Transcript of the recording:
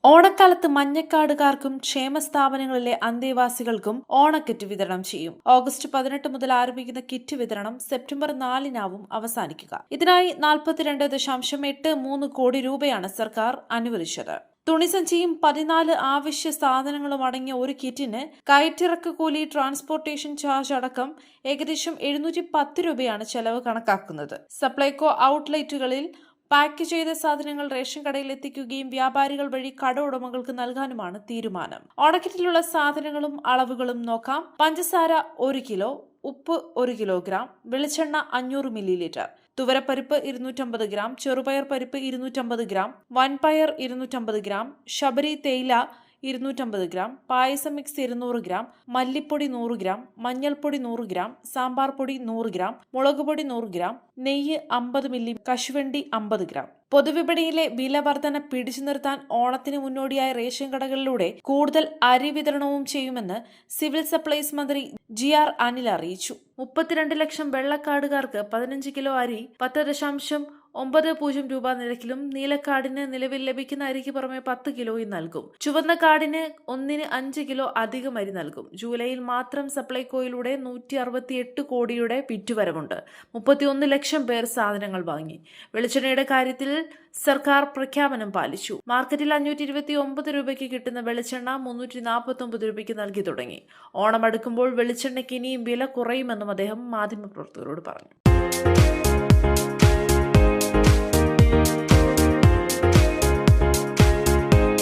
ഓണക്കാലത്ത് മഞ്ഞക്കാടുകാർക്കും ക്ഷേമസ്ഥാപനങ്ങളിലെ അന്തേവാസികൾക്കും ഓണക്കിറ്റ് വിതരണം ചെയ്യും. ഓഗസ്റ്റ് 18 മുതൽ ആരംഭിക്കുന്ന കിറ്റ് വിതരണം സെപ്റ്റംബർ 4-നാവും അവസാനിക്കുക. ഇതിനായി 42.83 കോടി രൂപയാണ് സർക്കാർ അനുവദിച്ചത്. തുണിസഞ്ചിയും 14 അവശ്യ സാധനങ്ങളും അടങ്ങിയ ഒരു കിറ്റിന് കയറ്റിറക്ക് കൂലി, ട്രാൻസ്പോർട്ടേഷൻ ചാർജ് അടക്കം ഏകദേശം 710 രൂപയാണ് ചെലവ് കണക്കാക്കുന്നത്. സപ്ലൈകോ ഔട്ട്ലെറ്റുകളിൽ പാക്ക് ചെയ്ത സാധനങ്ങൾ റേഷൻ കടയിൽ എത്തിക്കുകയും വ്യാപാരികൾ വഴി കട ഉടമകൾക്ക് നൽകാനുമാണ് തീരുമാനം. ഓണക്കിറ്റിലുള്ള സാധനങ്ങളും അളവുകളും നോക്കാം. പഞ്ചസാര 1 കിലോ, ഉപ്പ് 1 കിലോഗ്രാം, വെളിച്ചെണ്ണ 500 മില്ലിലിറ്റർ, തുവരപ്പരിപ്പ് 250 ഗ്രാം, ചെറുപയർ പരിപ്പ് 250 ഗ്രാം, വൻപയർ 250 ഗ്രാം, ശബരി തേയില 250 ഗ്രാം, പായസം മിക്സ് 200 ഗ്രാം, മല്ലിപ്പൊടി 100 ഗ്രാം, മഞ്ഞൾപ്പൊടി 100 ഗ്രാം, സാമ്പാർ പൊടി 100 ഗ്രാം, മുളകുപൊടി 100 ഗ്രാം, നെയ്യ് 50 മില്ലി, കശുവണ്ടി 50 ഗ്രാം. പൊതുവിപണിയിലെ വില വർധന പിടിച്ചു നിർത്താൻ ഓണത്തിന് മുന്നോടിയായി റേഷൻ കടകളിലൂടെ കൂടുതൽ അരി വിതരണവും ചെയ്യുമെന്ന് സിവിൽ സപ്ലൈസ് മന്ത്രി GR അനിൽ അറിയിച്ചു. 32 ലക്ഷം വെള്ളക്കാടുകാർക്ക് 15 കിലോ അരി 10.90 രൂപ നിരക്കിലും, നീലക്കാടിന് നിലവിൽ ലഭിക്കുന്ന അരിക്ക് പുറമെ 10 കിലോയും നൽകും. ചുവന്ന കാടിന് 5 കിലോ അധികം അരി നൽകും. ജൂലൈയിൽ മാത്രം സപ്ലൈകോയിലൂടെ 168 കോടിയുടെ വിറ്റുവരവുണ്ട്. 31 ലക്ഷം പേർ സാധനങ്ങൾ വാങ്ങി. വെളിച്ചെണ്ണയുടെ കാര്യത്തിൽ സർക്കാർ പ്രഖ്യാപനം പാലിച്ചു. മാർക്കറ്റിൽ 529 രൂപയ്ക്ക് കിട്ടുന്ന വെളിച്ചെണ്ണ 349 രൂപയ്ക്ക് നൽകി തുടങ്ങി. ഓണം അടുക്കുമ്പോൾ വെളിച്ചെണ്ണയ്ക്ക് ഇനിയും വില കുറയുമെന്നും അദ്ദേഹം മാധ്യമപ്രവർത്തകരോട് പറഞ്ഞു.